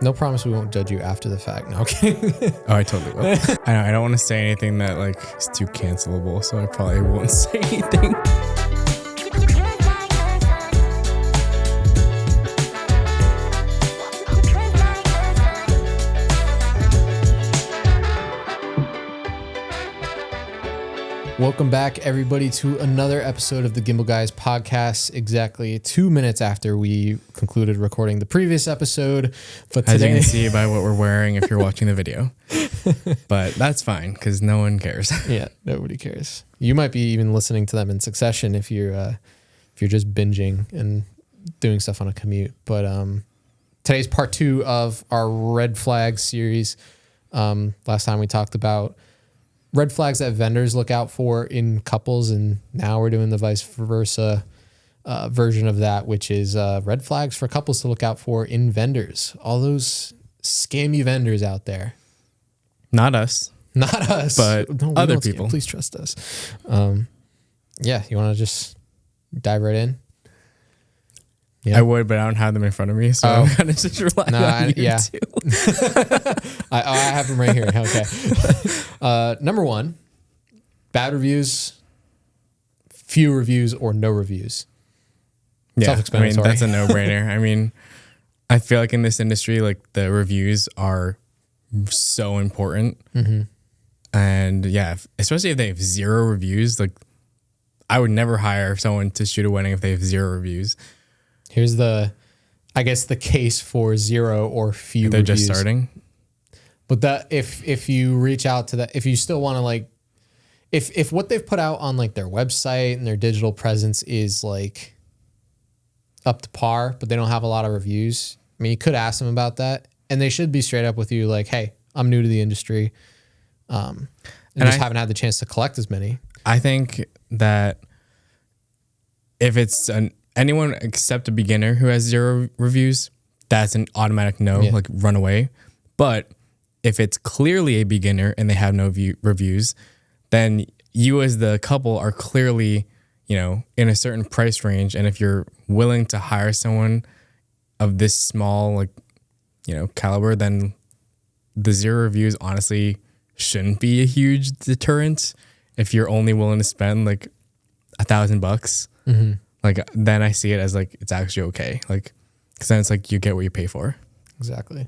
No promise we won't judge you after the fact. No, okay. Oh, I totally will. I don't want to say anything that like is too cancelable, so I probably won't say anything. Welcome back, everybody, to another episode of the Gimbal Guys podcast. Exactly 2 minutes after we concluded recording the previous episode. But As today, you can see by what we're wearing if you're watching the video. But that's fine because no one cares. Yeah, nobody cares. You might be even listening to them in succession if you're just binging and doing stuff on a commute. But today's part 2 of our red flag series. Last time we talked about red flags that vendors look out for in couples, and now we're doing the vice versa version of that, which is red flags for couples to look out for in vendors. All those scammy vendors out there. Not us. Not us. But no, other people. Please trust us. Yeah, you want to just dive right in? Yeah. I would, but I don't have them in front of me, so I'm kind of just relying on you too. I have them right here. Okay. Number 1, bad reviews, few reviews, or no reviews. Yeah, Self-explanatory. that's a no-brainer. I mean, I feel like in this industry, like the reviews are so important. Mm-hmm. And yeah, especially if they have 0 reviews, like I would never hire someone to shoot a wedding if they have 0 reviews. Here's the case for 0 or few They're reviews. just starting. But if you reach out to that, if you still want to like, if what they've put out on like their website and their digital presence is like up to par, but they don't have a lot of reviews, I mean, you could ask them about that, and they should be straight up with you like, hey, I'm new to the industry. And just haven't had the chance to collect as many. I think that if it's anyone except a beginner who has 0 reviews, that's an automatic no, like run away. But if it's clearly a beginner and they have no reviews, then you as the couple are clearly, in a certain price range. And if you're willing to hire someone of this small, like, caliber, then the 0 reviews honestly shouldn't be a huge deterrent. If you're only willing to spend like $1,000, mm-hmm. like then I see it as like it's actually okay. Like, because then it's like you get what you pay for. Exactly.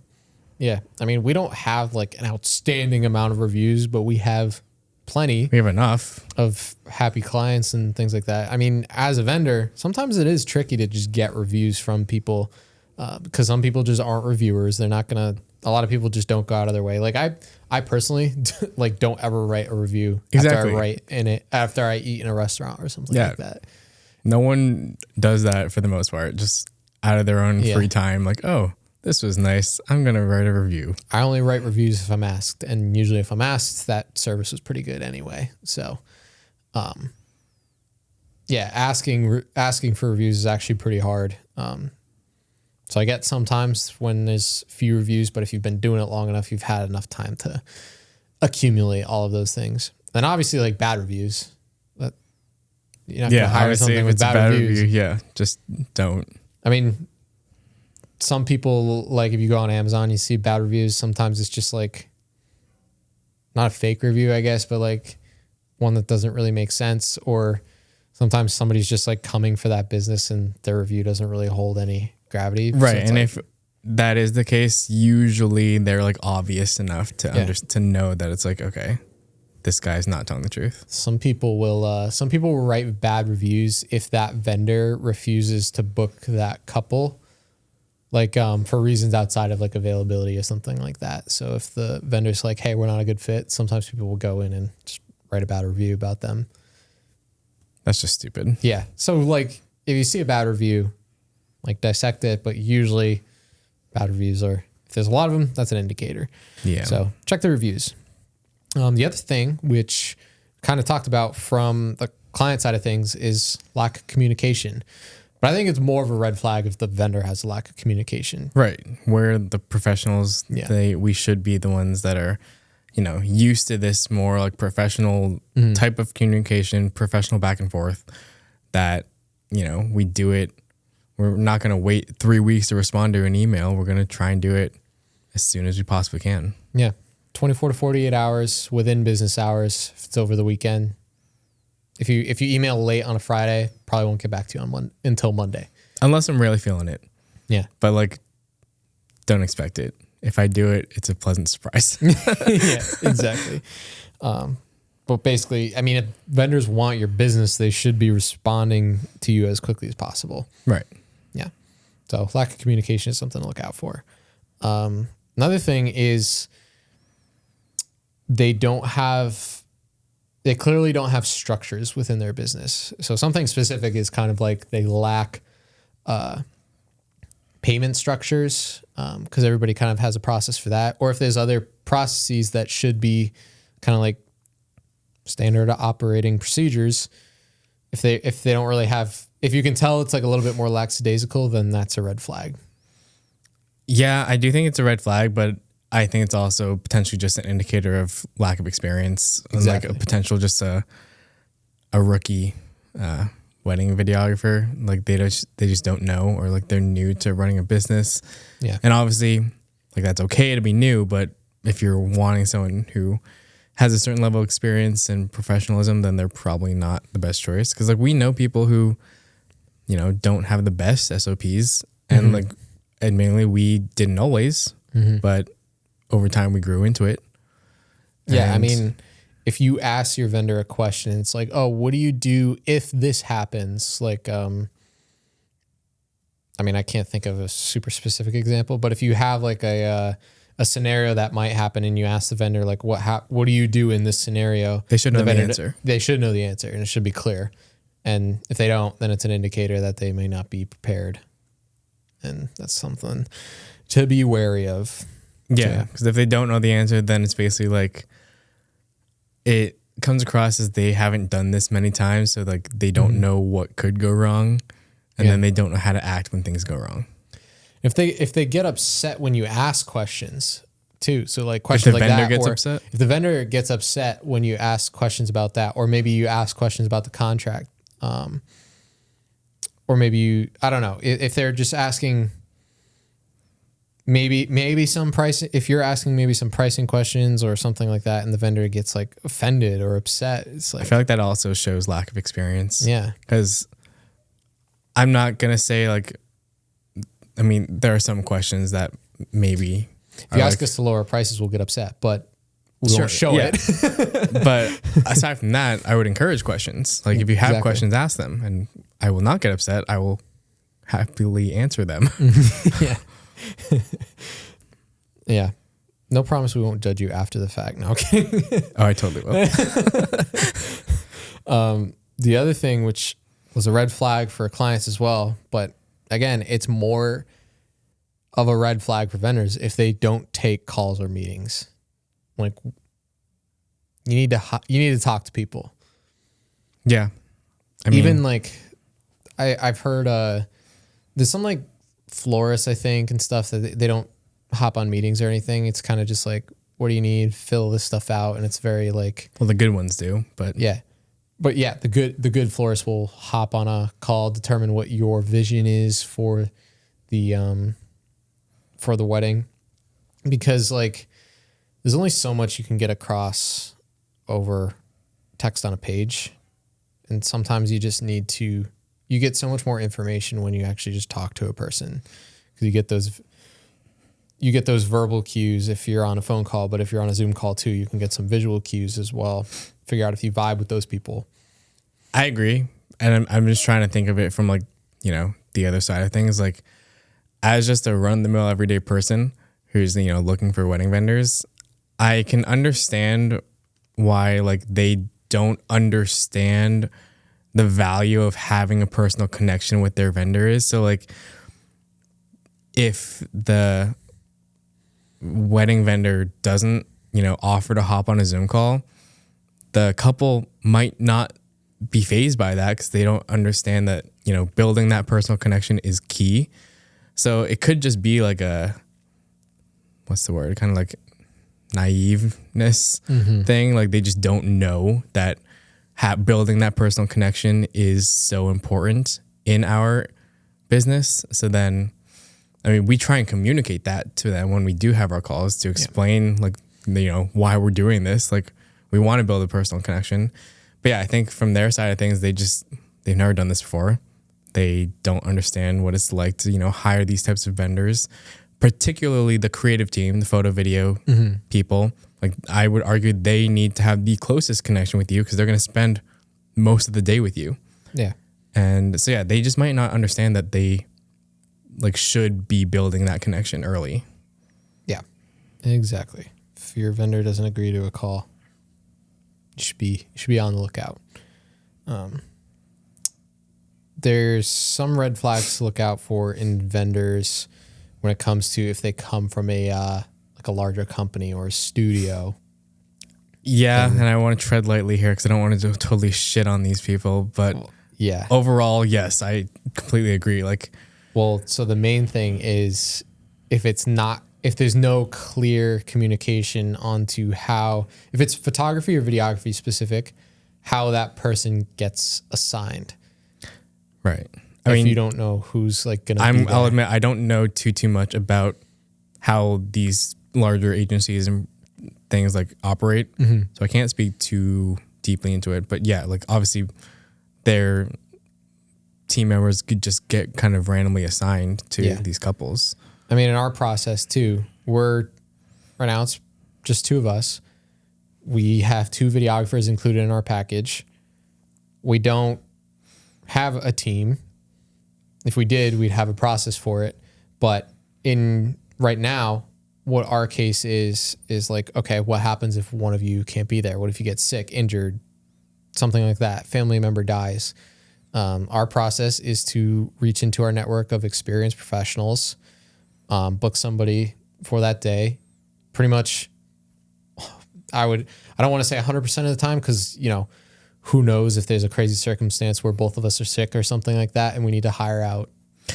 Yeah. I mean, we don't have like an outstanding amount of reviews, but we have plenty. We have enough of happy clients and things like that. I mean, as a vendor, sometimes it is tricky to just get reviews from people because some people just aren't reviewers. They're not going to, a lot of people just don't go out of their way. Like I personally like don't ever write a review after I eat in a restaurant or something like that. No one does that for the most part, just out of their own free time. Like, oh, this was nice, I'm going to write a review. I only write reviews if I'm asked. And usually if I'm asked, that service was pretty good anyway. So, asking for reviews is actually pretty hard. So I get sometimes when there's few reviews, but if you've been doing it long enough, you've had enough time to accumulate all of those things. Then obviously like bad reviews, but you're not going to hire something with bad reviews. Review, just don't. I mean, some people, like if you go on Amazon, you see bad reviews. Sometimes it's just like not a fake review, I guess, but like one that doesn't really make sense. Or sometimes somebody's just like coming for that business and their review doesn't really hold any gravity. Right. So and like, if that is the case, usually they're like obvious enough to know that it's like, okay, this guy's not telling the truth. Some people will write bad reviews if that vendor refuses to book that couple, like for reasons outside of like availability or something like that. So if the vendor's like, hey, we're not a good fit, sometimes people will go in and just write a bad review about them. That's just stupid. Yeah. So like if you see a bad review, like dissect it, but usually bad reviews are, if there's a lot of them, that's an indicator. Yeah. So check the reviews. The other thing, which kind of talked about from the client side of things, is lack of communication. But I think it's more of a red flag if the vendor has a lack of communication. Right. We're the professionals. Yeah. We should be the ones that are, used to this more like professional type of communication, professional back and forth, that, we do it. We're not going to wait 3 weeks to respond to an email. We're going to try and do it as soon as we possibly can. Yeah. 24 to 48 hours within business hours. If it's over the weekend. If you email late on a Friday, probably won't get back to you until Monday. Unless I'm really feeling it. Yeah. But like, don't expect it. If I do it, it's a pleasant surprise. Yeah, exactly. But basically, I mean, if vendors want your business, they should be responding to you as quickly as possible. Right. Yeah. So lack of communication is something to look out for. Another thing is they clearly don't have structures within their business. So something specific is kind of like they lack payment structures because everybody kind of has a process for that. Or if there's other processes that should be kind of like standard operating procedures, if they don't really have, if you can tell it's like a little bit more lackadaisical, then that's a red flag. Yeah, I do think it's a red flag, but I think it's also potentially just an indicator of lack of experience. Exactly. And like a potential just a rookie wedding videographer. Like they just don't know, or like they're new to running a business. Yeah. And obviously like that's okay to be new, but if you're wanting someone who has a certain level of experience and professionalism, then they're probably not the best choice. Cause like we know people who, you know, don't have the best SOPs, and like admittedly we didn't always, but over time we grew into it. Yeah. I mean, if you ask your vendor a question, it's like, oh, what do you do if this happens? Like, I mean, I can't think of a super specific example, but if you have like a scenario that might happen and you ask the vendor, like, what do you do in this scenario? They should know the answer. They should know the answer, and it should be clear. And if they don't, then it's an indicator that they may not be prepared. And that's something to be wary of. Yeah. Because if they don't know the answer, then it's basically like it comes across as they haven't done this many times. So like they don't know what could go wrong. And then they don't know how to act when things go wrong. If they get upset when you ask questions too. So like questions like that. If the vendor gets upset? If the vendor gets upset when you ask questions about that, or maybe you ask questions about the contract, or maybe I don't know, if they're just asking maybe some pricing, if you're asking maybe some pricing questions or something like that, and the vendor gets like offended or upset, it's like, I feel like that also shows lack of experience. Yeah. Because I'm not going to say like, I mean, there are some questions that maybe if you ask us to lower prices, we'll get upset, but we won't show it. But aside from that, I would encourage questions. Like if you have questions, ask them, and I will not get upset. I will happily answer them. Yeah. Yeah. No promise we won't judge you after the fact. No, okay. Oh, I totally will. The other thing, which was a red flag for clients as well, but again, it's more of a red flag for vendors if they don't take calls or meetings. Like you need to talk to people. Yeah. I mean, even like I've heard there's some like florists, I think, and stuff that they don't hop on meetings or anything. It's kind of just like, what do you need? Fill this stuff out. And it's very like, well, the good ones do, but yeah. But yeah, the good florist will hop on a call, determine what your vision is for the wedding, because like there's only so much you can get across over text on a page, and sometimes you just need to. You get so much more information when you actually just talk to a person, because you get those verbal cues if you're on a phone call, but if you're on a Zoom call too, you can get some visual cues as well. Figure out if you vibe with those people. I agree. And I'm just trying to think of it from like, you know, the other side of things. Like as just a run of the mill everyday person who's, you know, looking for wedding vendors, I can understand why like they don't understand the value of having a personal connection with their vendor is. So like if the wedding vendor doesn't, you know, offer to hop on a Zoom call, the couple might not be fazed by that because they don't understand that, you know, building that personal connection is key. So it could just be like what's the word? Kind of like naiveness thing. Like they just don't know that building that personal connection is so important in our business. So then I mean, we try and communicate that to them when we do have our calls to explain like, you know, why we're doing this. Like we want to build a personal connection. But yeah, I think from their side of things, they've never done this before. They don't understand what it's like to, you know, hire these types of vendors, particularly the creative team, the photo, video people. Like I would argue they need to have the closest connection with you because they're going to spend most of the day with you. Yeah. And so, yeah, they just might not understand that they like should be building that connection early. Yeah, exactly. If your vendor doesn't agree to a call, you should be on the lookout. There's some red flags to look out for in vendors when it comes to if they come from a like a larger company or a studio. Yeah, and I want to tread lightly here because I don't want to totally shit on these people, but yeah, overall, yes, I completely agree. Like, well, so the main thing is if there's no clear communication onto how, if it's photography or videography specific, how that person gets assigned. Right. I mean, you don't know who's like going to be there. I'll admit I don't know too much about how these larger agencies and things like operate. So I can't speak too deeply into it. But yeah, like obviously their team members could just get kind of randomly assigned to these couples. I mean, in our process too, right now it's just two of us. We have 2 videographers included in our package. We don't have a team. If we did, we'd have a process for it. But right now, what our case is like, okay, what happens if one of you can't be there? What if you get sick, injured, something like that? Family member dies. Our process is to reach into our network of experienced professionals, book somebody for that day. Pretty much, I don't want to say 100% of the time because, you know, who knows if there's a crazy circumstance where both of us are sick or something like that and we need to hire out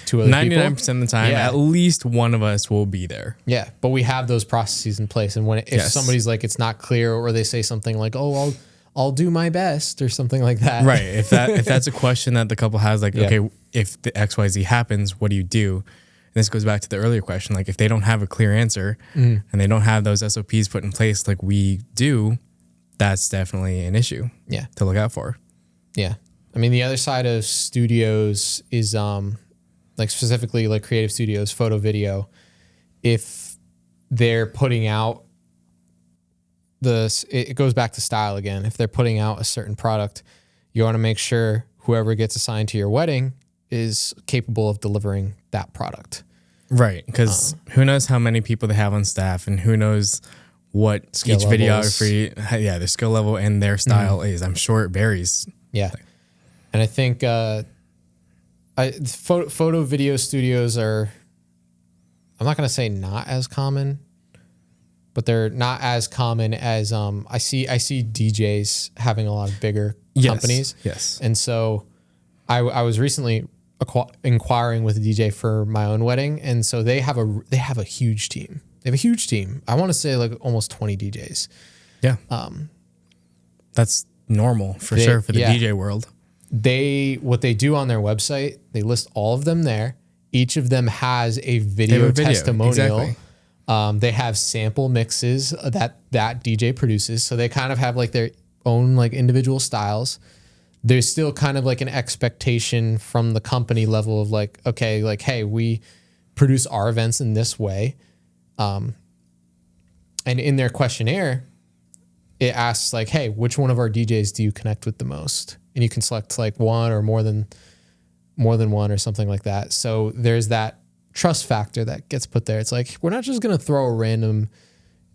2 other 99% people. of the time, at least one of us will be there. Yeah, but we have those processes in place. And if somebody's like, it's not clear, or they say something like, oh, I'll do my best or something like that. Right. If that's a question that the couple has, like, okay, if the XYZ happens, what do you do? And this goes back to the earlier question. Like if they don't have a clear answer and they don't have those SOPs put in place like we do, that's definitely an issue to look out for. Yeah. I mean, the other side of studios is like specifically like creative studios, photo, video. If they're putting out it goes back to style again. If they're putting out a certain product, you want to make sure whoever gets assigned to your wedding is capable of delivering that product. Right. Because who knows how many people they have on staff and who knows what skill each levels. Videography, their skill level and their style is. I'm sure it varies. Yeah. And I think photo video studios are, I'm not going to say not as common, but they're not as common as I see DJs having a lot of bigger companies. Yes. And so I was recently inquiring with a DJ for my own wedding, and so they have a huge team. They have a huge team. I want to say like almost 20 DJs. Yeah. That's normal for sure for the DJ world. What they do on their website, they list all of them there. Each of them has a video testimonial. Exactly. They have sample mixes that DJ produces. So they kind of have like their own like individual styles. There's still kind of like an expectation from the company level of like, okay, like, hey, we produce our events in this way. And in their questionnaire, it asks like, hey, which one of our DJs do you connect with the most? And you can select like one or more than one or something like that. So there's that trust factor that gets put there. It's like, we're not just going to throw a random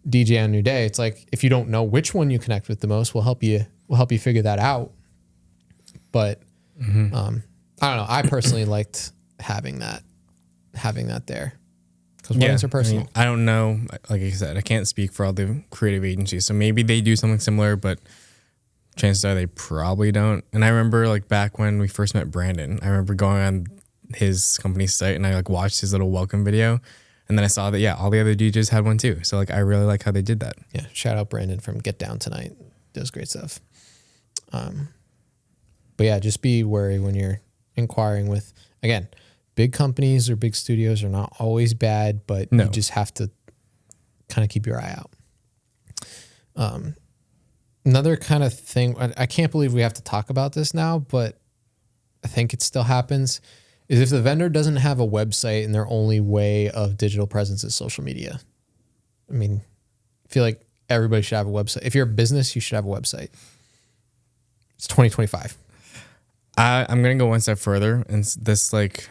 DJ on your day. It's like, if you don't know which one you connect with the most, we'll help you figure that out. But I don't know. I personally liked having that there because weddings are personal. I mean, I don't know. Like I said, I can't speak for all the creative agencies. So maybe they do something similar, but chances are they probably don't. And I remember like back when we first met Brandon, I remember going on his company's site and I like watched his little welcome video. And then I saw that, all the other DJs had one too. So like, I really like how they did that. Yeah. Shout out Brandon from Get Down Tonight. Does great stuff. But yeah, just be wary when you're inquiring with, again, big companies or big studios are not always bad, but you just have to kind of keep your eye out. Another kind of thing, I can't believe we have to talk about this now, but I think it still happens, is if the vendor doesn't have a website and their only way of digital presence is social media. I mean, I feel like everybody should have a website. If you're a business, you should have a website. It's 2025. I'm going to go one step further. And this, like,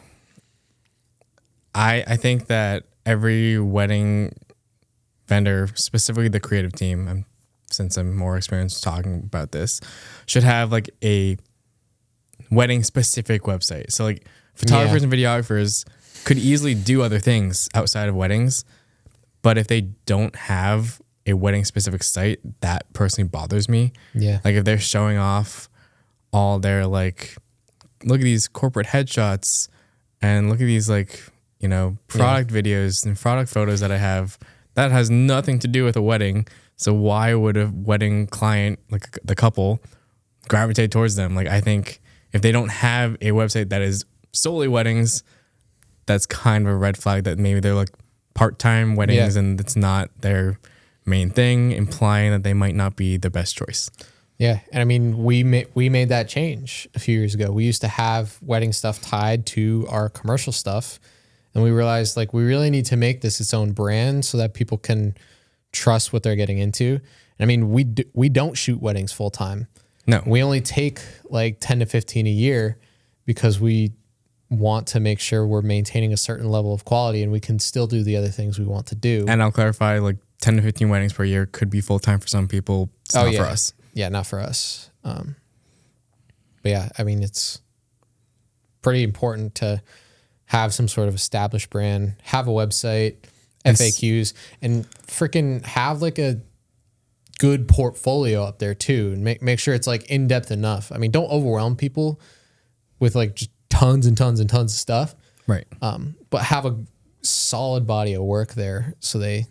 I think that every wedding vendor, specifically the creative team, since I'm more experienced talking about this, should have like a wedding specific website. So like photographers and videographers could easily do other things outside of weddings, but if they don't have a wedding specific site, that personally bothers me. Yeah. Like if they're showing off all their like, look at these corporate headshots and look at these like, you know, product videos and product photos that I have, that has nothing to do with a wedding. So why would a wedding client, like the couple, gravitate towards them? Like I think if they don't have a website that is solely weddings, that's kind of a red flag that maybe they're like part-time weddings and it's not their main thing, implying that they might not be the best choice. Yeah. And I mean, we made that change a few years ago. We used to have wedding stuff tied to our commercial stuff. And we realized like we really need to make this its own brand so that people can trust what they're getting into. And I mean, we don't shoot weddings full time. No. We only take like 10 to 15 a year because we want to make sure we're maintaining a certain level of quality and we can still do the other things we want to do. And I'll clarify, like 10 to 15 weddings per year could be full time for some people. It's not for us. Yeah, not for us. But yeah, I mean, it's pretty important to have some sort of established brand, have a website, FAQs, and freaking have like a good portfolio up there too, and make sure it's like in depth enough. I mean, don't overwhelm people with like just tons and tons and tons of stuff. Right. But have a solid body of work there so they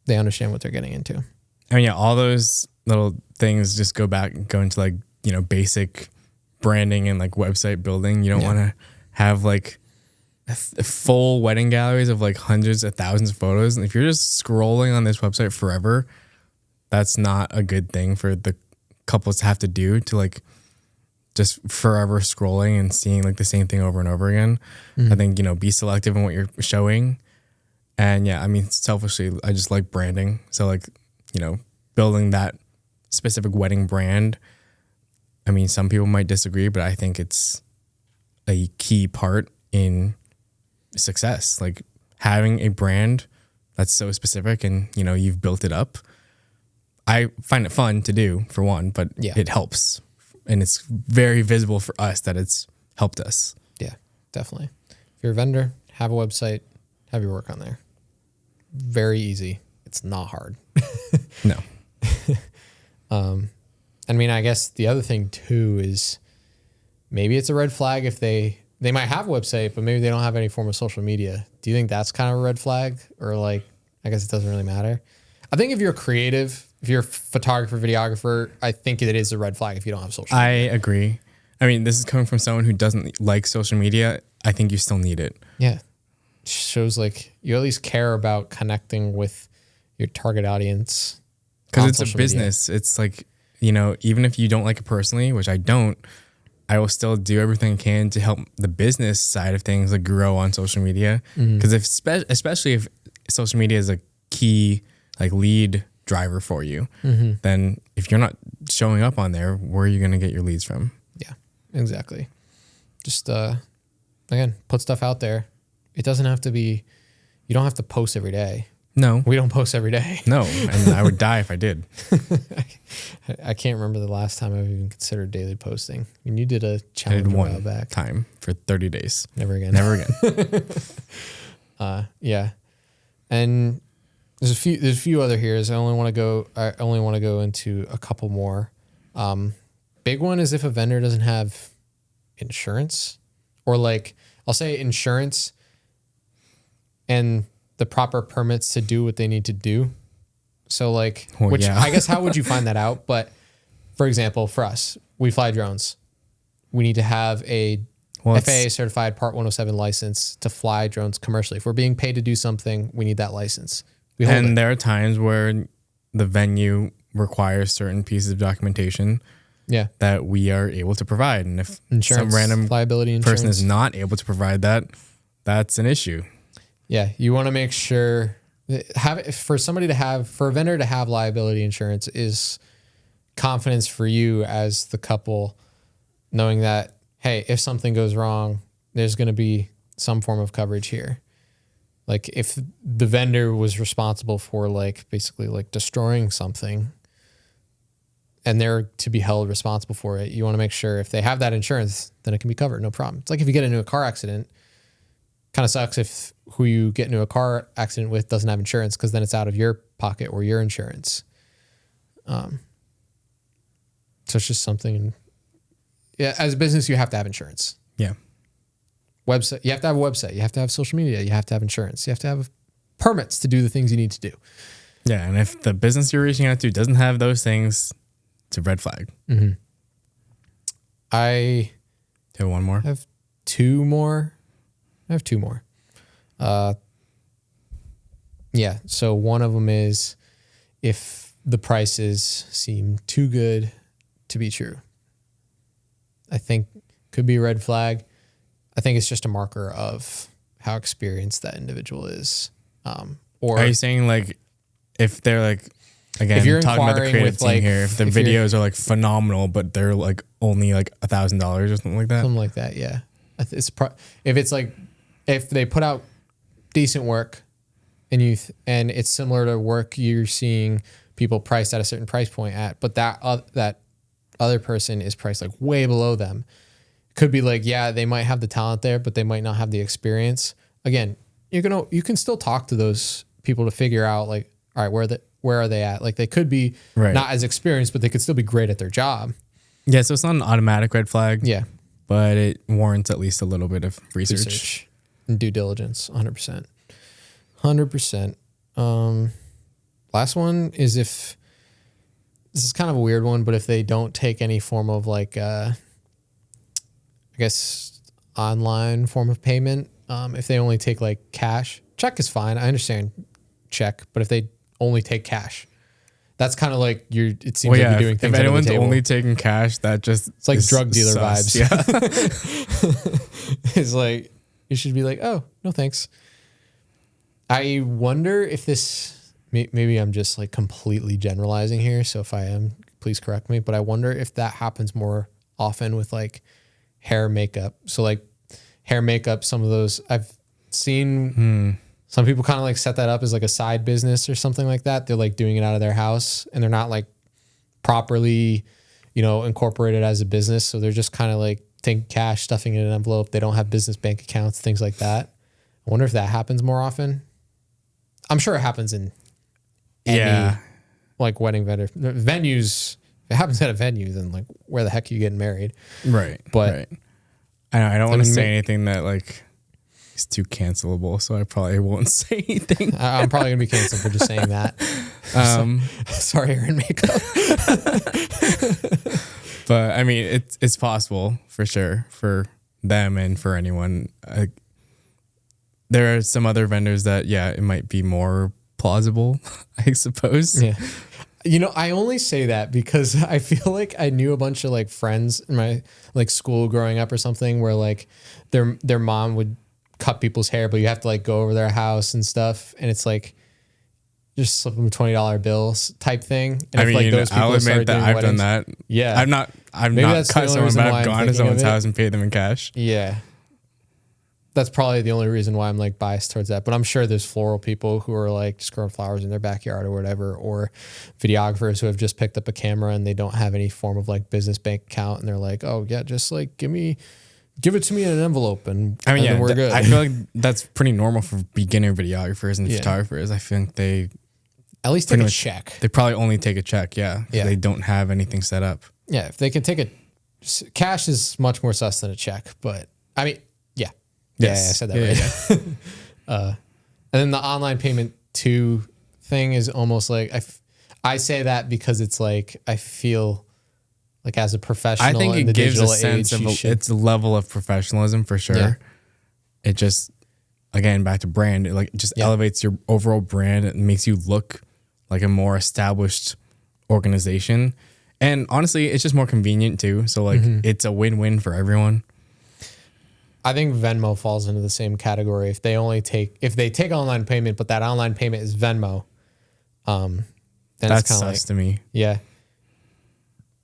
understand what they're getting into. I mean, yeah, all those little things just go into like, you know, basic branding and like website building. You don't want to have like full wedding galleries of like hundreds of thousands of photos. And if you're just scrolling on this website forever, that's not a good thing for the couples to have to do, to like just forever scrolling and seeing like the same thing over and over again. I think, you know, be selective in what you're showing. And yeah, I mean, selfishly, I just like branding. So like, you know, building that specific wedding brand. I mean, some people might disagree, but I think it's a key part in success. Like having a brand that's so specific and, you know, you've built it up. I find it fun to do, for one, but it helps. And it's very visible for us that it's helped us. Yeah, definitely. If you're a vendor, have a website, have your work on there. Very easy. It's not hard. No. I mean, I guess the other thing too is maybe it's a red flag if they might have a website, but maybe they don't have any form of social media. Do you think that's kind of a red flag? Or like, I guess it doesn't really matter. I think if you're creative, if you're a photographer, videographer, I think it is a red flag if you don't have social media. I agree. I mean, this is coming from someone who doesn't like social media. I think you still need it. Yeah. It shows like you at least care about connecting with your target audience. Because it's a business. Media. It's like, you know, even if you don't like it personally, which I don't, I will still do everything I can to help the business side of things like grow on social media. Because especially if social media is a key like lead driver for you, then if you're not showing up on there, where are you going to get your leads from? Yeah, exactly. Just again, put stuff out there. It doesn't have to be, you don't have to post every day. No, we don't post every day. No, and I would die if I did. I can't remember the last time I've even considered daily posting. I mean, you did a challenge a while back. Time for 30 days. Never again. Never again. Yeah, and there's a few other here. I only want to go into a couple more. Big one is if a vendor doesn't have insurance, or like I'll say insurance and the proper permits to do what they need to do. So like, I guess how would you find that out? But for example, for us, we fly drones. We need to have a Well, FAA certified Part 107 license to fly drones commercially. If we're being paid to do something, we need that license. And there are times where the venue requires certain pieces of documentation that we are able to provide. And if insurance, some random liability insurance person is not able to provide that, that's an issue. Yeah, you want to make sure for a vendor to have liability insurance is confidence for you as the couple, knowing that, hey, if something goes wrong, there's going to be some form of coverage here. Like if the vendor was responsible for like basically like destroying something and they're to be held responsible for it, you want to make sure if they have that insurance, then it can be covered. No problem. It's like if you get into a car accident, kind of sucks if who you get into a car accident with doesn't have insurance, because then it's out of your pocket or your insurance. So it's just something. Yeah, as a business, you have to have insurance. Yeah. Website, you have to have a website. You have to have social media. You have to have insurance. You have to have permits to do the things you need to do. Yeah, and if the business you're reaching out to doesn't have those things, it's a red flag. Mm-hmm. I have one more. I have two more. Yeah. So one of them is if the prices seem too good to be true. I think could be a red flag. I think it's just a marker of how experienced that individual is. Or are you saying like if they're like, again, if you're talking about the creative team like, here, if the videos are like phenomenal, but they're like only like $1,000 or something like that? Something like that, yeah. If they put out decent work and it's similar to work you're seeing people priced at a certain price point at, but that other person is priced like way below them. Could be like, yeah, they might have the talent there, but they might not have the experience. Again, you can still talk to those people to figure out like, all right, where are they at? Like they could be not as experienced, but they could still be great at their job. Yeah, so it's not an automatic red flag. Yeah. But it warrants at least a little bit of research. And due diligence, 100%. 100%. Last one is this is kind of a weird one, but if they don't take any form of like, I guess, online form of payment, if they only take like cash, check is fine. I understand check, but if they only take cash, that's kind of like it seems like you're doing things. If anyone's only taking cash, it's like drug dealer vibes. Yeah. It's like, you should be like, oh, no, thanks. I wonder if this, maybe I'm just like completely generalizing here. So if I am, please correct me, but I wonder if that happens more often with like hair makeup. So like hair makeup, some of those I've seen some people kind of like set that up as like a side business or something like that. They're like doing it out of their house and they're not like properly, incorporated as a business. So they're just kind of like taking cash, stuffing it in an envelope. They don't have business bank accounts, things like that. I wonder if that happens more often. I'm sure it happens in any like wedding venues. If it happens at a venue, then like where the heck are you getting married? Right. But I don't want to say anything that like is too cancelable, so I probably won't say anything. I'm probably gonna be canceled for just saying that. Sorry, hair and makeup. But I mean, it's possible for sure for them and for anyone. There are some other vendors that it might be more plausible, I suppose. Yeah. I only say that because I feel like I knew a bunch of like friends in my like school growing up or something where like their mom would cut people's hair, but you have to like go over their house and stuff. And it's like, just slip them a $20 bills type thing. And I'll admit that I've done that. Yeah. I've not cut someone, but I've gone to someone's house and paid them in cash. Yeah. That's probably the only reason why I'm like biased towards that. But I'm sure there's floral people who are like just growing flowers in their backyard or whatever, or videographers who have just picked up a camera and they don't have any form of like business bank account. And they're like, oh yeah, just like give it to me in an envelope and we're good. I feel like that's pretty normal for beginner videographers and photographers. I think they at least take a check. They probably only take a check. Yeah. They don't have anything set up. Yeah. If they can take cash is much more sus than a check, but I mean, yeah, I said that right. And then the online payment too thing is almost like I say that because it's like I feel Like as a professional, I think in the it gives a digital sense age, of its a level of professionalism for sure. Yeah. It just, again, back to brand, it like just elevates your overall brand. It makes you look like a more established organization. And honestly, it's just more convenient too. So like it's a win-win for everyone. I think Venmo falls into the same category. If they take online payment, but that online payment is Venmo, then That it's kind of sucks to me. yeah.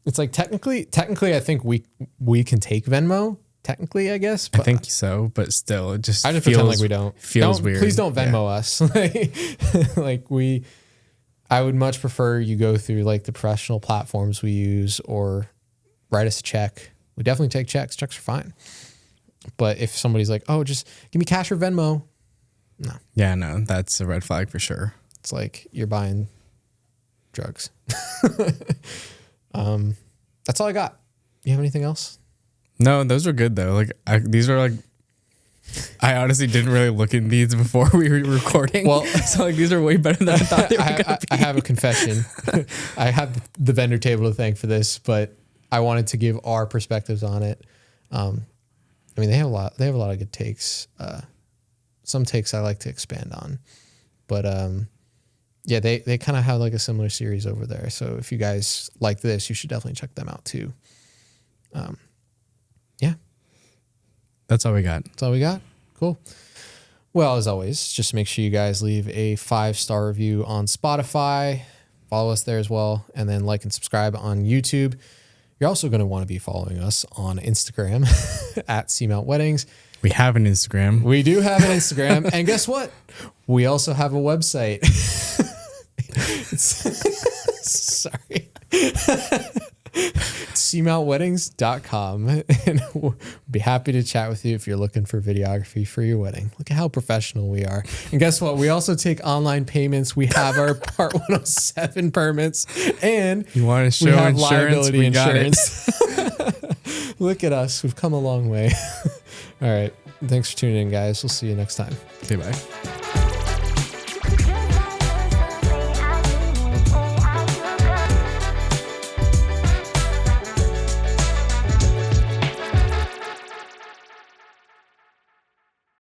It's like technically, I think we can take Venmo. Technically, I guess. I think so, but still, it just I just feels, pretend like we don't. Feels weird. Please don't Venmo us. I would much prefer you go through like the professional platforms we use or write us a check. We definitely take checks. Checks are fine. But if somebody's like, oh, just give me cash or Venmo. No. Yeah, no, that's a red flag for sure. It's like you're buying drugs. That's all I got. You have anything else? No, those were good though. Like these are like, I honestly didn't really look at these before we were recording. Well, so like these are way better than I thought they were gonna be. I have a confession. I have the vendor table to thank for this, but I wanted to give our perspectives on it. I mean, they have a lot of good takes. Some takes I like to expand on, but yeah, they kind of have like a similar series over there. So if you guys like this, you should definitely check them out too. Yeah. That's all we got. That's all we got. Cool. Well, as always, just make sure you guys leave a 5-star review on Spotify. Follow us there as well. And then like and subscribe on YouTube. You're also going to want to be following us on Instagram at SeaMount Weddings. We have an Instagram. We do have an Instagram. And guess what? We also have a website. Sorry. SeaMountWeddings.com. And we'll be happy to chat with you if you're looking for videography for your wedding. Look at how professional we are. And guess what? We also take online payments. We have our Part 107 permits. And you want to show we have insurance? liability We insurance. got it. Look at us. We've come a long way. All right. Thanks for tuning in, guys. We'll see you next time. Okay, bye.